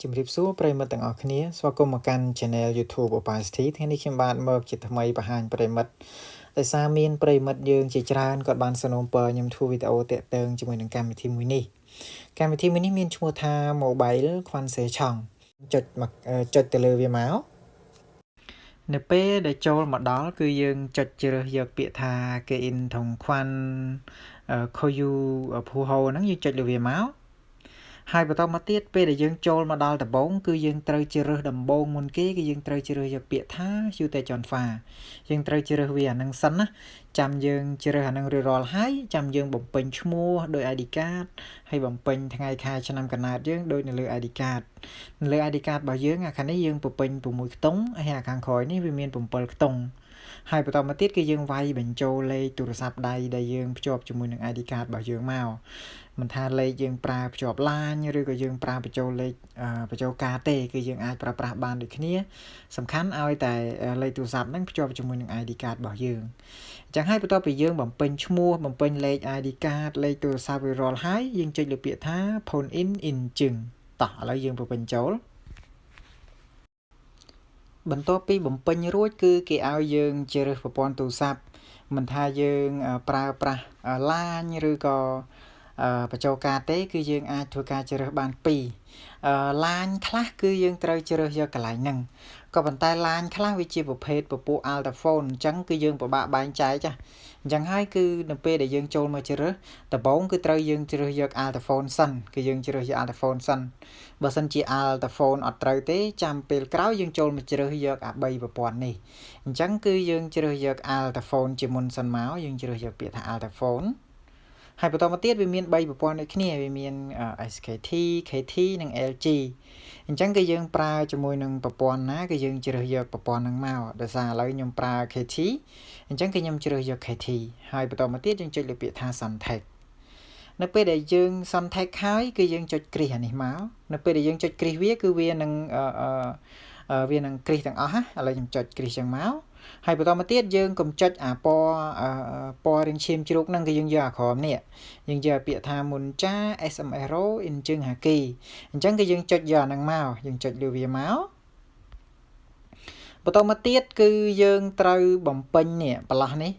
ជំរាបសួរប្រិយមិត្តទាំងអស់គ្នាស្វាគមន៍មកកាន់ Channel YouTube Opacity ថ្ងៃនេះខ្ញុំបាទមកជាថ្មីបង្ហាញប្រិយមិត្តដោយសារមានប្រិយមិត្តយើងជាច្រើនគាត់បានសនំពរខ្ញុំធ្វើវីដេអូតាក់ទងជាមួយនឹងកម្មវិធីមួយនេះកម្មវិធីមួយនេះមានឈ្មោះថា Mobile Khwanse Chong ចុចទៅលើវាមកនៅពេលដែលចូលមកដល់គឺយើងចុចជ្រើសយកពាក្យថា Kein Thong Khwan Khoyu Phuho ហ្នឹងយើងចុចលើវាមកហើយបន្តមកទៀតពេលដែលយើងចូលមកដល់ដំបូងគឺយើងត្រូវជ្រើសដំបូងមុនគេគឺយើងត្រូវជ្រើសយកពាក្យថា Yute Jonfa យើងត្រូវជ្រើសវាអានឹងសិនណាចាំយើងជ្រើសអានឹងរួចរាល់ហើយចាំយើងបំពេញឈ្មោះដោយ ID card ហើយបំពេញថ្ងៃខែឆ្នាំកំណើតយើងដូចនៅលើ ID card នៅលើ ID card របស់យើងអាខាងនេះយើងបំពេញ6ខ្ទង់ហើយអាខាងក្រោយនេះវាមាន7ខ្ទង់ហើយបន្តមកទៀតគឺយើងវាយបញ្ចូលលេខទូរស័ព្ទដៃដែលយើងភ្ជាប់ជាមួយនឹង ID card របស់យើងមកមិនថាលេខយើងប្រើភ្ជាប់ LAN ឬក៏យើងប្រើបញ្ចូលលេខបញ្ចូលការទេគឺយើងអាចប្រើប្រាស់បានដូចគ្នាសំខាន់ឲ្យតែលេខទូរស័ព្ទហ្នឹងភ្ជាប់ជាមួយនឹង ID card របស់យើងអញ្ចឹងហើយបន្ទាប់ពីយើងបំពេញឈ្មោះបំពេញលេខ ID card លេខទូរស័ព្ទវារាល់ហើយយើងចុចលើពាក្យថា phone in ជឹងតោះឥឡូវយើងបំពេញចូលបន្ទាប់ពីបំពេញរួចគឺគេឲ្យយើងជ្រើសប្រព័ន្ធទូរស័ព្ទមិនថាយើងប្រើប្រាស់ LAN ឬក៏បញ្ចូលការទេគឺយើងអាចធ្វើការជ្រើសបាន2LAN ខ្លះគឺយើងត្រូវជ្រើសយកកន្លែងហ្នឹងក៏ប៉ុន្តែ LAN ខ្លះវាជាប្រភេទពពួក Alta phone អញ្ចឹងគឺយើងពិបាកបែងចែកចាអញ្ចឹងហើយគឺនៅពេលដែលយើងចូលមកជ្រើសដំបូងគឺត្រូវយើងជ្រើសយក Alta phone សិនគឺយើងជ្រើសយក Alta phone សិនបើសិនជា Alta phone អត់ត្រូវទេចាំពេលក្រោយយើងចូលមកជ្រើសយកអា3ប្រព័ន្ធនេះអញ្ចឹងគឺយើងជ្រើសយក Alta phone ជាមុនសិនមកយើងជ្រើសយកពាក្យថា Alta phoneហើយបន្តមកទៀតវាមាន3ប្រព័ន្ធដូចគ្នាវាមាន SKT KT និង LG អញ្ចឹងគឺយើងប្រើជាមួយនឹងប្រព័ន្ធណាគឺយើងជ្រើសយកប្រព័ន្ធហ្នឹងមកដោយសារឥឡូវខ្ញុំប្រើ KT អញ្ចឹងគឺខ្ញុំជ្រើសយក KT ហើយបន្តមកទៀតយើងចុចលើពាក្យថា Suntech នៅពេលដែលយើង Suntech ហើយគឺយើងចុចគ្រីសអានេះមកនៅពេលដែលយើងចុចគ្រីសវាគឺវានឹងគ្រីសទាំងអស់ណាឥឡូវខ្ញុំចុចគ្រីសចឹងមកហើយបន្តមកទៀតយើងកុំចុចអាពណ៌រៀងឈាមជ្រូកហ្នឹងគឺយើងយកអាក្រោមនេះយើងយកពាក្យថាមុនចា SMRO អ៊ីនជឹងហាគីអញ្ចឹងគឺយើងចុចយកអាហ្នឹងមកយើងចុចលើវាមកបន្តមកទៀតគឺយើងត្រូវបំពេញនេះបន្លាស់នេះ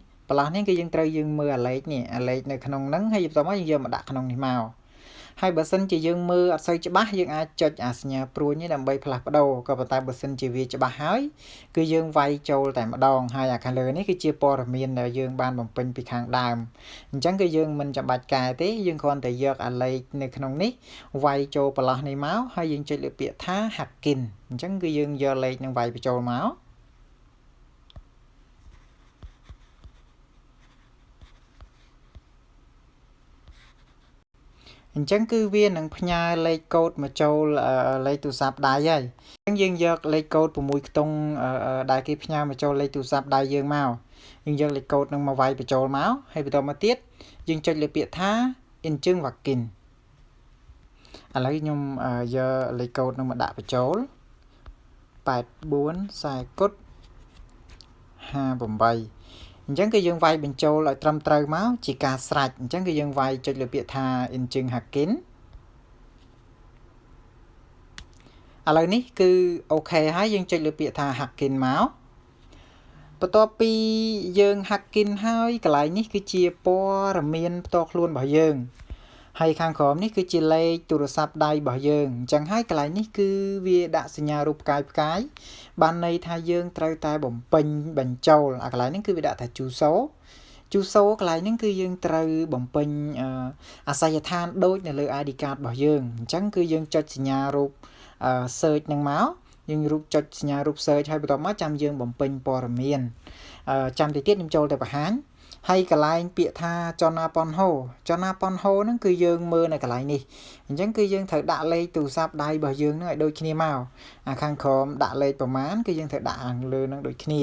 គឺយើងត្រូវយើងមើលអាលេខនេះអាលេខនៅក្នុងហ្នឹងហើយបន្តមកយើងយកមកដាក់ក្នុងនេះមកហើយបើសិនជាយើងមើលអត់សូវច្បាស់យើងអាចចុចអាសញ្ញាព្រួយនេះដើម្បីផ្លាស់ប្ដូរក៏ប៉ុន្តែបើសិនជាវាច្បាស់ហើយគឺយើងវាយចូលតែម្ដងហើយអាខាងលើនេះគឺជាព័ត៌មានដែលយើងបានបំពេញពីខាងដើមអញ្ចឹងគឺយើងមិនចាំបាច់កែទេយើងគ្រាន់តែយកអាលេខនៅក្នុងនេះវាយចូលបន្លាស់នេះមកហើយយើងចុចលើពាក្យថា Hackin អញ្ចឹងគឺយើងយកលេខនឹងវាយបញ្ចូលមកអញ្ចឹងគឺវានឹងផ្ញើលេខកូដមកចូលលេខទូរស័ព្ទដៃហើយអញ្ចឹងយើងយកលេខកូដ6ខ្ទង់ដែលគេផ្ញើមកចូលលេខទូរស័ព្ទដៃយើងមកយើងយកលេខកូដនឹងមកវាយបញ្ចូលមកហើយបន្តមកទៀតយើងចុចលើពាក្យថា Inchung Wakin ឥឡូវខ្ញុំយកលេខកូដនឹងមកដាក់បញ្ចូល84 40 58អញ្ចឹងគឺយើងវាយបញ្ចូលឲ្យត្រឹមត្រូវមកជាការស្រេចអញ្ចឹងគឺយើងវាយចុចលើពាក្យថា Inchung Hakin ឥឡូវនេះគឺអូខេហើយយើងចុចលើពាក្យថា Hakin មកបន្ទាប់ពីយើង Hakin ហើយកន្លែងនេះគឺជាព័ត៌មានផ្ទាល់ខ្លួនរបស់យើងហើយខាងក្រោមនេះគឺជាលេខទូរស័ព្ទដៃរបស់យើងអញ្ចឹងហើយកន្លែងនេះគឺវាដាក់សញ្ញារូបផ្កាយបានន័យថាយើងត្រូវតែបំពេញបញ្ចូលអាកន្លែងនេះគឺវាដាក់ថាជូសូកន្លែងនេះគឺយើងត្រូវបំពេញអាសយដ្ឋានដូចនៅលើ ID card របស់យើងអញ្ចឹងគឺយើងចុចសញ្ញារូបsearch នឹងមកយើងចុចសញ្ញារូប search ហើយបន្ទាប់មកចាំយើងបំពេញព័ត៌មានចាំតិចទៀតខ្ញុំចូលទៅបង្ហាញហើយកន្លែងពាក្យថា Chona Ponho ហ្នឹងគឺយើងមើលនៅកន្លែងនេះអញ្ចឹងគឺយើងត្រូវដាក់លេខទូរស័ព្ទដៃរបស់យើងនឹងឲ្យដូចគ្នាមកអាខាងក្រោមដាក់លេខប្រមាណគឺយើងត្រូវដាក់ខាងលើនឹងដូចគ្នា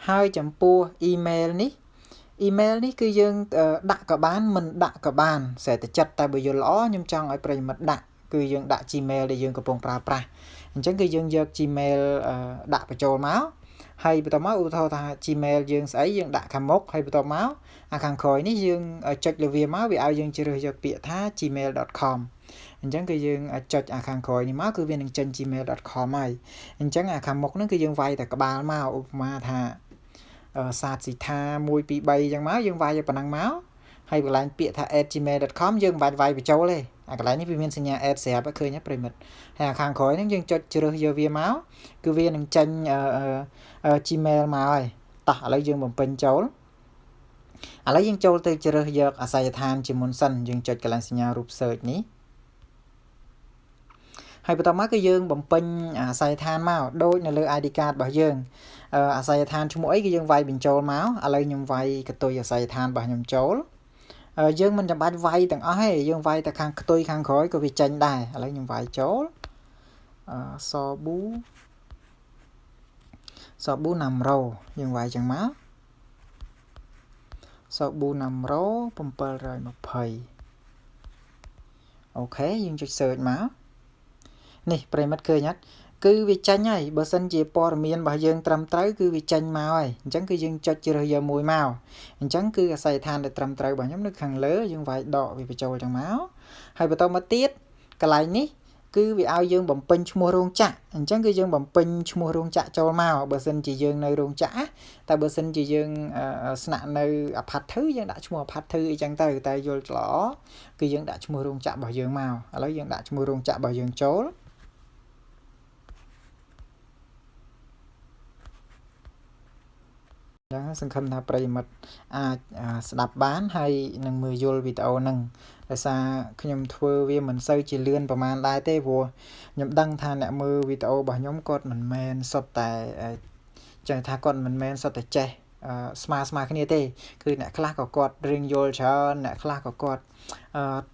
ហើយចំពោះ email នេះគឺយើងដាក់ក៏បានមិនដាក់ក៏បានស្រេចតែចិត្តតែបើយល់ល្អខ្ញុំចង់ឲ្យប្រិយមិត្តដាក់គឺយើងដាក់ Gmail ដែលយើងកំពុងប្រើប្រាស់អញ្ចឹងគឺយើងយក Gmail ដាក់បញ្ចូលមកហើយបន្តមកឧទាហរណ៍ថា Gmail យើងស្អីយើងដាក់ខាងមុខហើយបន្តមកអាខាងក្រោយនេះយើងចុចលើវាមកវាឲ្យយើងជ្រើសយកពាក្យថា gmail.com អញ្ចឹងគឺយើងចុចអាខាងក្រោយនេះមកគឺវានឹងចេញ gmail.com ហើយអញ្ចឹងអាខាងមុខហ្នឹងគឺយើងវាយតែក្បាលមកឧបមាថាសាទស៊ីថា1 2 3អញ្ចឹងមកយើងវាយឲ្យប៉ុណ្ណឹងមកហើយកន្លែងពាក្យថា @gmail.com យើងមិនបាច់វាយបញ្ចូលទេអាកន្លែងនេះវាមានសញ្ញា add ស្រាប់ឃើញទេប្រិមិត្តហើយអាខាងក្រោយហ្នឹងយើងចុចជ្រើសយកវាមកគឺវានឹងចេញGmail មកហើយតោះឥឡូវយើងបំពេញចូលឥឡូវយើងចូលទៅជ្រើសយកអាសយដ្ឋានជាមុនសិនយើងចុចកន្លែងសញ្ញារូប search នេះហើយបន្តមកគឺយើងបំពេញអាសយដ្ឋានមកដូចនៅលើ ID card របស់យើងអាសយដ្ឋានឈ្មោះអីគឺយើងវាយបញ្ចូលមកឥឡូវខ្ញុំវាយកតុយអាសយដ្ឋានរបស់ខ្ញុំចូលយើងមិនចាំបាច់វាយទាំងអស់ទេយើងវាយតែខាងខ្ទុយខាងក្រោយក៏វាចេញដែរឥឡូវខ្ញុំវាយចូលសាប៊ូណាំរ៉ូយើងវាយចឹងមកសាប៊ូណាំរ៉ូ720អូខេយើងចុច search មកនេះប្រិមិត្តឃើញអត់គឺវាចេញហើយបើសិនជាព័ត៌មានរបស់យើងត្រឹមត្រូវគឺវាចេញមកហើយអញ្ចឹងគឺយើងចុចជ្រើសយកមួយមកអញ្ចឹងគឺអាសយដ្ឋានដែលត្រឹមត្រូវរបស់ខ្ញុំនៅខាងលើយើងវាយដកវាបញ្ចូលចឹងមកហើយបន្តមកទៀតកន្លែងនេះគឺវាឲ្យយើងបំពេញឈ្មោះរោងចក្រអញ្ចឹងគឺយើងបំពេញឈ្មោះរោងចក្រចូលមកបើសិនជាយើងនៅរោងចក្រតែបើសិនជាយើងស្នាក់នៅអាផាត់ធឺយើងដាក់ឈ្មោះអាផាត់ធឺអីចឹងទៅតែយល់ល្អគឺយើងដាក់ឈ្មោះរោងចក្ររបស់យើងមកឥឡូវយើងដាក់ឈ្មោះរោងចក្ររបស់យើងចូលចឹងសង្ឃឹមថាប្រិយមិត្តអាចស្ដាប់បានហើយនឹងមើលយល់វីដេអូហ្នឹងដោយសារខ្ញុំធ្វើវាមិនសូវជាលឿនប្រហែលដែរទេព្រោះខ្ញុំដឹងថាអ្នកមើលវីដេអូរបស់ខ្ញុំគាត់មិនមែនសុទ្ធតែចឹងថាគាត់មិនមែនសុទ្ធតែចេះស្មើគ្នាទេគឺអ្នកខ្លះក៏គាត់រៀងយល់ច្រើនអ្នកខ្លះក៏គាត់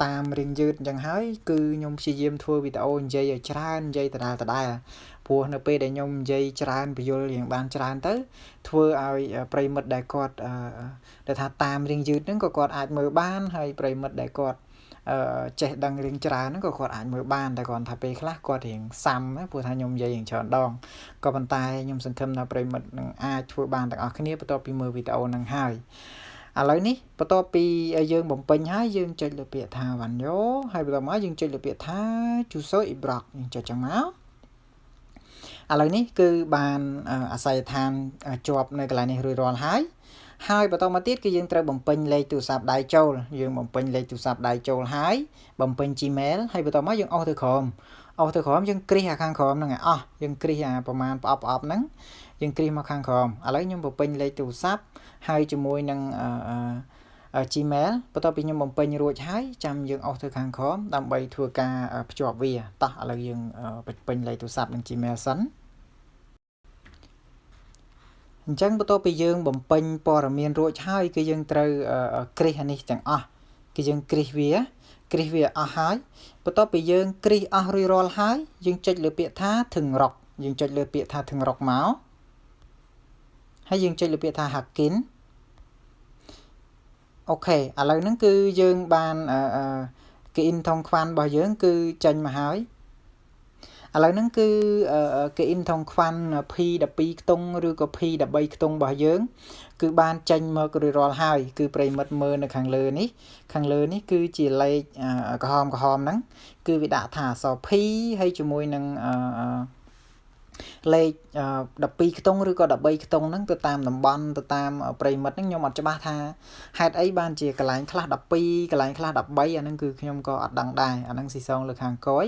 តាមរៀងយឺតអញ្ចឹងហើយគឺខ្ញុំព្យាយាមធ្វើវីដេអូនិយាយឲ្យច្រើននិយាយដដែលព្រោះនៅពេលដែលខ្ញុំនិយាយច្រើនបញ្យល់រៀងបានច្រើនទៅធ្វើឲ្យប្រិមិត្តដែលគាត់ដែលថាតាមរៀងយឺតហ្នឹងក៏គាត់អាចមើលបានហើយប្រិមិត្តដែលគាត់ចេះដឹងរៀងច្រើនហ្នឹងក៏គាត់អាចមើលបានតែគាត់ថាពេលខ្លះគាត់រៀងសាំព្រោះថាខ្ញុំនិយាយរៀងច្រើនដងក៏ប៉ុន្តែខ្ញុំសង្ឃឹមថាប្រិមិត្តនឹងអាចធ្វើបានទាំងអស់គ្នាបន្ទាប់ពីមើលវីដេអូហ្នឹងហើយឥឡូវនេះបន្ទាប់ពីយើងបំពេញហើយយើងចុចលើពាក្យថាវ៉ាន់យ៉ូហើយបន្តមកយើងចុចលើពាក្យថាជូសូអ៊ីប្រុកយើងចុចចឹងមកឥឡូវនេះគឺបានអាសយដ្ឋានជាប់នៅកន្លែងនេះរួចរាល់ហើយបន្តមកទៀតគឺយើងត្រូវបំពេញលេខទូរស័ព្ទដៃចូលយើងបំពេញលេខទូរស័ព្ទដៃចូលហើយបំពេញ Gmail ហើយបន្តមកយើងអស់ទៅក្រោមយើងគ្រីសអាខាងក្រោមហ្នឹងអស់យើងគ្រីសអាប្រមាណផ្អប់ហ្នឹងយើងគ្រីសមកខាងក្រោមឥឡូវខ្ញុំបំពេញលេខទូរស័ព្ទហើយជាមួយនឹងGmail បន្ទាប់ពីខ្ញុំបំពេញរួចហើយចាំយើងអស់ទៅខាងក្រោមដើម្បីធ្វើការភ្ជាប់វាតោះឥឡូវយើងបំពេញលេខទូរស័ព្ទនិង Gmail សិនអញ្ចឹងបន្ទាប់ពីយើងបំពេញព័ត៌មានរួចហើយគឺយើងត្រូវគ្រីសអានេះទាំងអស់គឺយើងគ្រីសវាអស់ហើយបន្ទាប់ពីយើងគ្រីសអស់រួចរាល់ហើយយើងចុចលើពាក្យថាធឹងរកយើងចុចលើពាក្យថាធឹងរកមកហើយយើងចុចលើពាក្យថាហាក់គិនអូខេឥឡូវហ្នឹងគឺយើងបានគេអ៊ីនថងខ្វាន់របស់យើងគឺចេញមកហើយឥឡូវហ្នឹងគឺគេអ៊ីនថងខ្វាន់ P12 ខ្ទង់ឬក៏ P13 ខ្ទង់របស់យើងគឺបានចេញមករួចរាល់ហើយគឺប្រិមិត្តមើលនៅខាងលើនេះគឺជាលេខក្រហមហ្នឹងគឺវាដាក់ថាអក្សរ P ហើយជាមួយនឹងលេខ12ខ្ទង់ឬក៏13ខ្ទង់ហ្នឹងទៅតាមតំបន់ទៅតាមប្រិមិត្តហ្នឹងខ្ញុំអត់ច្បាស់ថាហេតុអីបានជាកន្លែងខ្លះ12កន្លែងខ្លះ13អាហ្នឹងគឺខ្ញុំក៏អត់ដឹងដែរអាហ្នឹងស៊ីសងលើខាងក្រោយ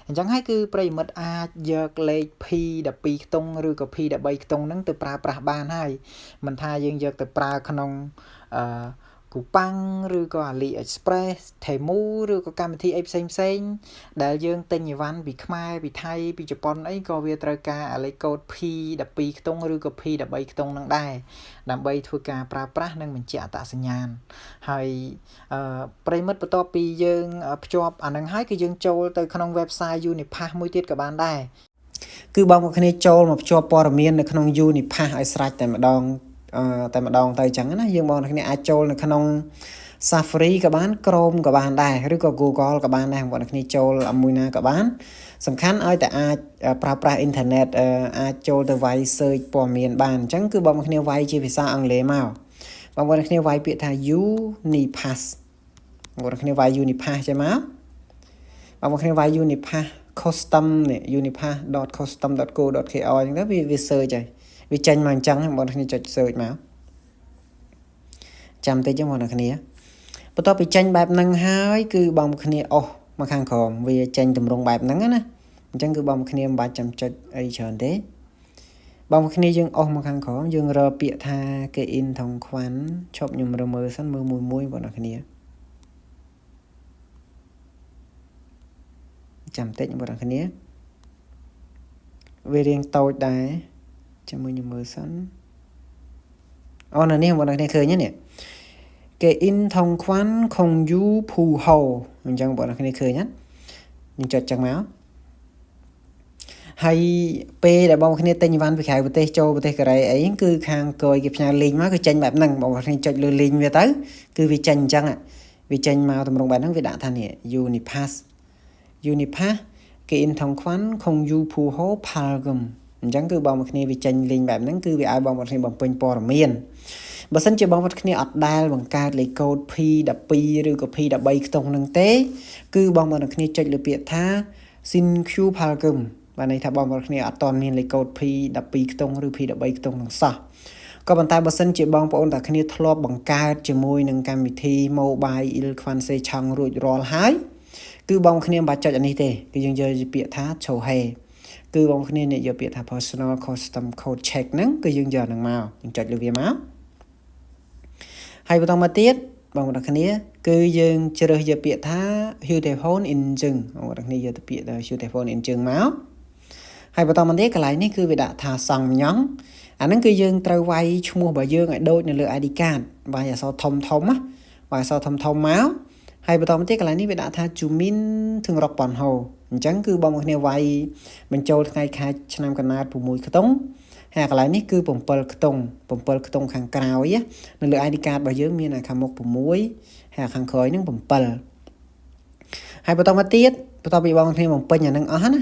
អញ្ចឹងហើយគឺប្រិមិត្តអាចយកលេខ P12 ខ្ទង់ឬក៏ P13 ខ្ទង់ហ្នឹងទៅប្រើប្រាស់បានហើយមិនថាយើងយកទៅប្រើក្នុងគូប៉ាំងឬក៏ AliExpress ថេមូឬក៏កម្មវិធីអីផ្សេងដែលយើងទិញអីវ៉ាន់ពីខ្មែរពីថៃពីជប៉ុនអីក៏វាត្រូវការលេខកូដ P12 ខ្ទង់ឬក៏ P13 ខ្ទង់នឹងដែរដើម្បីធ្វើការប្រើប្រាស់និងបញ្ជាក់អត្តសញ្ញាណហើយប្រិមិត្តបន្ទាប់ពីយើងភ្ជាប់អានឹងហើយគឺយើងចូលទៅក្នុង website Unipass មួយទៀតក៏បានដែរគឺបងប្អូនគ្នាចូលមកភ្ជាប់ព័ត៌មាននៅក្នុង Unipass ឲ្យស្រេចតែម្ដងទៅអញ្ចឹងណាយើងបងប្អូនគ្នាអាចចូលនៅក្នុង Safari ក៏បាន Chrome ក៏បានដែរឬក៏ Google ក៏បានដែរបងប្អូនគ្នាចូលមួយណាក៏បានសំខាន់ឲ្យតែអាចប្រើប្រាស់អ៊ីនធឺណិតអាចចូលទៅវាយ search ព័ត៌មានបានអញ្ចឹងគឺបងប្អូនគ្នាវាយជាភាសាអង់គ្លេសមកបងប្អូនគ្នាវាយពាក្យថា Unipass បងប្អូនគ្នាវាយ Unipass ចេះមក បងប្អូនគ្នាវាយ Unipass custom នេះ unipass.custom.co.kr អញ្ចឹងទៅវា search ហើយវាចេញមកអញ្ចឹងបងប្អូនគ្នាចុច search មកចាំតិចចឹងបងប្អូនគ្នាបន្ទាប់ពីចេញបែបហ្នឹងហើយគឺបងប្អូនគ្នាអស់មកខាងក្រោមវាចេញទម្រង់បែបហ្នឹងណាអញ្ចឹងគឺបងប្អូនគ្នាមិនបាច់ចាំចុចអីច្រើនទេបងប្អូនគ្នាយើងអស់មកខាងក្រោមយើងរកពាក្យថាគេ in ថងខ្វាន់ឈប់ខ្ញុំមើលសិនមើលមួយបងប្អូនគ្នាចាំតិចបងប្អូនគ្នាវារៀងតូចដែរចាំមើលខ្ញុំមើលសិនអូនៅនេះបងប្អូនគ្នាឃើញទេនេះគេ in ថងខ្វាន់ខុងយូភូហូអញ្ចឹងបងប្អូនគ្នាឃើញណាខ្ញុំចុចចឹងមកហើយពេលដែលបងប្អូនគ្នាទិញអីវ៉ាន់ពីក្រៅប្រទេសចូលប្រទេសកូរ៉េអីគឺខាងក្រោយគេផ្ញើ link មកគឺចេញបែបហ្នឹងបងប្អូនគ្នាចុចលើ link វាទៅគឺវាចេញអញ្ចឹងវាចេញមកទម្រង់បែបហ្នឹងវាដាក់ថានេះ Unipass គេ in ថងខ្វាន់ខុងយូភូហូផាល់គឹមអញ្ចឹងគឺបងប្អូនគ្នាវាចេញ link បែបហ្នឹងគឺវាឲ្យបងប្អូនគ្នាបំពេញព័ត៌មានបើសិនជាបងប្អូនគ្នាអត់ដែលបង្កើតលេខកូដ P12 ឬក៏ P13 ខ្ទង់ហ្នឹងទេគឺបងប្អូនគ្នាចុចលើពាក្យថា Sin Q Palgum បានន័យថាបងប្អូនគ្នាអត់ទាន់មានលេខកូដ P12 ខ្ទង់ឬ P13 ខ្ទង់ហ្នឹងសោះក៏ប៉ុន្តែបើសិនជាបងប្អូនតាគ្នាធ្លាប់បង្កើតជាមួយនឹងកម្មវិធី Mobile Ilkwanse Chang រួចរាល់ហើយគឺបងប្អូនគ្នាមិនបាច់ចុចអានេះទេគឺយើងយកពាក្យថា Chohe គឺបងប្អូនគ្នាយកពាក្យថា Personal Custom Code Check ហ្នឹងគឺយើងយកហ្នឹងមកយើងចុចលើវាមកហើយបន្តមកទៀតបងប្អូនគ្នាគឺយើងជ្រើសយកពាក្យថា Telephone Engine បងប្អូនគ្នាយកទៅពាក្យថា Telephone Engine មកហើយបន្តមកទៀតកន្លែងនេះគឺវាដាក់ថាសង់ញ៉ងអាហ្នឹងគឺយើងត្រូវវាយឈ្មោះរបស់យើងឲ្យដូចនៅលើ ID card វាយអក្សរធំណាវាយអក្សរធំមកហើយបន្តមកទៀតកន្លែងនេះវាដាក់ថា Jumin ធឹងរកប៉ុនហោអញ្ចឹងគឺបងប្អូនគ្នាវាយបញ្ចូលថ្ងៃខែឆ្នាំកណាត6ខ្ទង់ហើយកន្លែងនេះគឺ7ខ្ទង់ខាងក្រោយនៅលើ ID card របស់យើងមានខាងមុខ6ហើយខាងក្រោយនឹង7ហើយបន្តមកទៀតបន្ទាប់ពីបងប្អូនគ្នាបំពេញអានឹងអស់ណា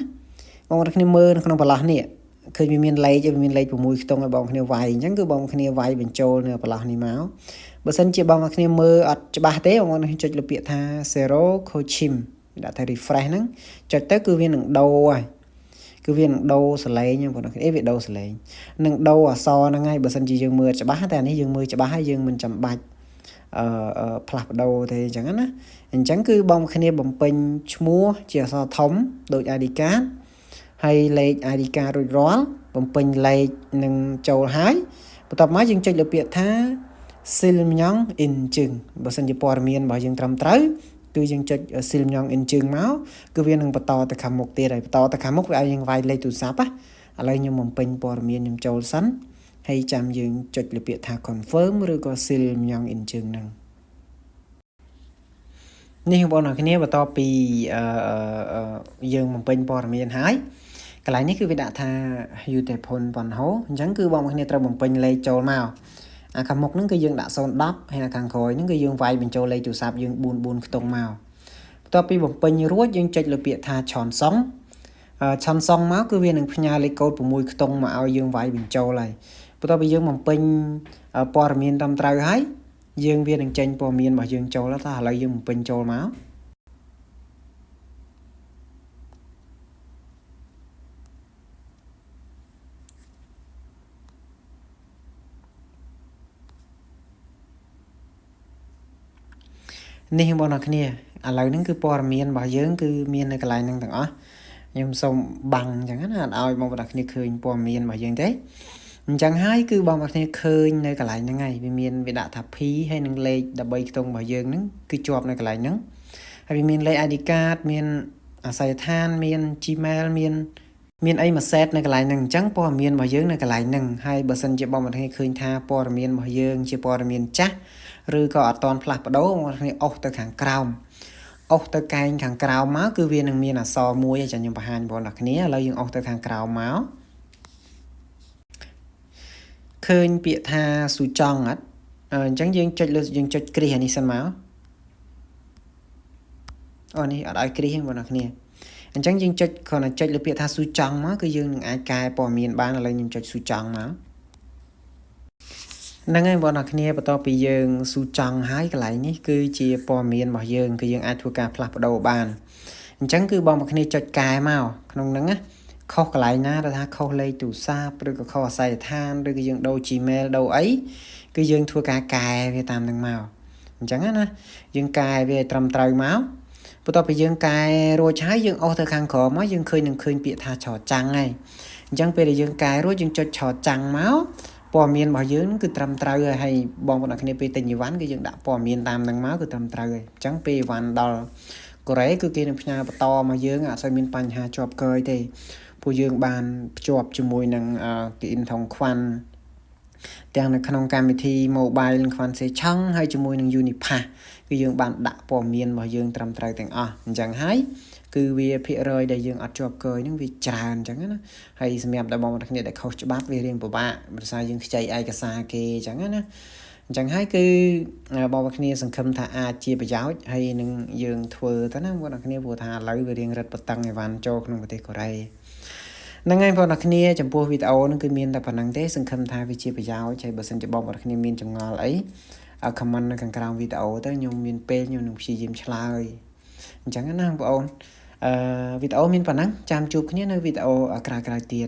បងប្អូនគ្នាមើលនៅក្នុងបន្លោះនេះឃើញវាមានលេខ6ខ្ទង់ឲ្យបងប្អូនគ្នាវាយអញ្ចឹងគឺបងប្អូនគ្នាវាយបញ្ចូលនៅបន្លោះនេះមកបើសិនជាបងប្អូនគ្នាមើលអត់ច្បាស់ទេបងប្អូនចុចលើពាក្យថា Zero Cochim ដាក់ថា refresh ហ្នឹងចុចទៅគឺវានឹងដូរហើយគឺវានឹងដូរសលេងបងប្អូនគ្នាវាដូរសលេងនឹងដូរអក្សរហ្នឹងហើយបើសិនជាយើងមើលច្បាស់តែអានេះយើងមើលច្បាស់ហើយយើងមិនចាំបាច់ផ្លាស់ប្ដូរទេអញ្ចឹងណាអញ្ចឹងគឺបងប្អូនគ្នាបំពេញឈ្មោះជាអក្សរធំដូច ID card ហើយលេខ ID card រួចរាល់បំពេញលេខនឹងចូលហើយបន្ទាប់មកយើងចុចលើពាក្យថា Silmyong in ជឹងបើសិនជាព័ត៌មានរបស់យើងត្រឹមត្រូវគឺយើងចុច Silmyong in ជឹងមកគឺវានឹងបន្តទៅខាងមុខទៀតហើយបន្តទៅខាងមុខវាឲ្យយើងវាយលេខទូរស័ព្ទឥឡូវខ្ញុំបំពេញព័ត៌មានខ្ញុំចូលសិនហើយចាំយើងចុចលើពាក្យថា confirm ឬក៏ Silmyong in ជឹងហ្នឹងនេះបងប្អូនគ្នាបន្ទាប់ពីយើងបំពេញព័ត៌មានហើយកន្លែងនេះគឺវាដាក់ថា Utepon Ponho អញ្ចឹងគឺបងប្អូនគ្នាត្រូវបំពេញលេខចូលមកអាខាងមុខហ្នឹងគឺយើងដាក់010ហើយខាងក្រោយហ្នឹងគឺយើងវាយបញ្ចូលលេខទូរស័ព្ទយើង44ខ្ទង់មកបន្ទាប់ពីបំពេញរួចយើងចុចលើពាក្យថាឆនសុងមកគឺវានឹងផ្ញើលេខកូដ6ខ្ទង់មកឲ្យយើងវាយបញ្ចូលហើយបន្ទាប់ពីយើងបំពេញព័ត៌មានត្រឹមត្រូវហើយយើងវានឹងចេញព័ត៌មានរបស់យើងចូលថាឥឡូវយើងបំពេញចូលមកនេះបងប្អូនគ្នាឥឡូវហ្នឹងគឺព័ត៌មានរបស់យើងគឺមាននៅកន្លែងហ្នឹងទាំងអស់ខ្ញុំសូមបាំងអញ្ចឹងណាអត់ឲ្យបងប្អូនគ្នាឃើញព័ត៌មានរបស់យើងទេអញ្ចឹងហើយគឺបងប្អូនគ្នាឃើញនៅកន្លែងហ្នឹងហើយវាដាក់ថា P ហើយនឹងលេខ13ខ្ទង់របស់យើងហ្នឹងគឺជាប់នៅកន្លែងហ្នឹងហើយវាមានលេខ ID card មានអាស័យដ្ឋានមាន Gmail មានអីមួយសេតនៅកន្លែងហ្នឹងអញ្ចឹងព័ត៌មានរបស់យើងនៅកន្លែងហ្នឹងហើយបើសិនជាបងប្អូនគ្នាឃើញថាព័ត៌មានរបស់យើងជាព័ត៌មានចាស់ឬក៏អត់ទាន់ផ្លាស់ប្ដូរបងប្អូនគ្នាអុសទៅខាងក្រោមអុសទៅកែងខាងក្រោមមកគឺវានឹងមានអក្សរមួយចាំខ្ញុំបង្ហាញបងប្អូនគ្នាឥឡូវយើងអុសទៅខាងក្រោមមកឃើញពាក្យថាស៊ូចង់អត់អញ្ចឹងយើងចុចលើយើងចុចគ្រីសអានេះសិនមកអូនេះអត់ឲ្យគ្រីសទេបងប្អូនគ្នាអញ្ចឹងយើងចុចគ្រាន់តែចុចលើពាក្យថាស៊ូចង់មកគឺយើងនឹងអាចកែព័ត៌មានបានឥឡូវខ្ញុំចុចស៊ូចង់មកហ្នឹងហើយបងប្អូនគ្នាបន្ទាប់ពីយើងស៊ូចង់ហើយកន្លែងនេះគឺជាព័ត៌មានរបស់យើងគឺយើងអាចធ្វើការផ្លាស់ប្ដូរបាន ចឹងគឺបងប្អូនគ្នាចុចកែមកក្នុងហ្នឹងណាខុសកន្លែងណាដែលថាខុសលេខទូរស័ព្ទឬក៏ខុសអាស័យដ្ឋានឬក៏យើងដូរ Gmail ដូរអីគឺយើងធ្វើការកែវាតាមហ្នឹងមកអញ្ចឹងណាយើងកែវាឲ្យត្រឹមត្រូវមកបន្ទាប់ពីយើងកែរួចហើយយើងអស់ទៅខាងក្រោមមកយើងឃើញពាក្យថាឆចាំងហើយអញ្ចឹងពេលដែលយើងកែរួចយើងចុចឆចាំងមកព័ត៌មានរបស់យើងគឺត្រឹមត្រូវហើយបងប្អូនគ្នាពេលទិញអីវ៉ាន់គឺយើងដាក់ព័ត៌មានតាមហ្នឹងមកគឺត្រឹមត្រូវហើយអញ្ចឹងពេលអីវ៉ាន់ដល់កូរ៉េគឺគេនឹងផ្ញើបន្តមកយើងអត់សូវមានបញ្ហាជាប់កើយទេពួកយើងបានភ្ជាប់ជាមួយនឹងទីអ៊ីនថងខ្វាន់ទាំងនៅក្នុងកម្មវិធី mobile ខ្វាន់សេឆង់ហើយជាមួយនឹង Unipass គឺយើងបានដាក់ព័ត៌មានរបស់យើងត្រឹមត្រូវទាំងអស់អញ្ចឹងហើយគឺវាភាគរយដែលយើងអត់ជាប់កើយនឹងវាច្រើនអញ្ចឹងណាហើយសម្រាប់តែបងប្អូនគ្នាដែលខុសច្បាប់វារៀងពិបាកដោយសារយើងខ្ចីឯកសារគេអញ្ចឹងណាអញ្ចឹងហើយគឺបងប្អូនគ្នាសង្ឃឹមថាអាចជាប្រយោជន៍ហើយនឹងយើងធ្វើទៅណាបងប្អូនគ្នាព្រោះថាឥឡូវវារៀងរឹតបន្តឹងអីវ៉ាន់ចូលក្នុងប្រទេសកូរ៉េហ្នឹងហើយបងប្អូនគ្នាចំពោះវីដេអូហ្នឹងគឺមានតែប៉ុណ្្នឹងទេសង្ឃឹមថាវាជាប្រយោជន៍ហើយបើសិនជាបងប្អូនគ្នាមានចម្ងល់អីcomment នៅខាងក្រោមវីដេអូទៅខ្ញុំមានពេលខ្ញុំនឹងព្យាយាមឆ្លើយអញ្ចឹងណាបងប្អូនវីដេអូមានប៉ុណ្ណឹងចាំជួបគ្នានៅវីដេអូក្រោយៗទៀត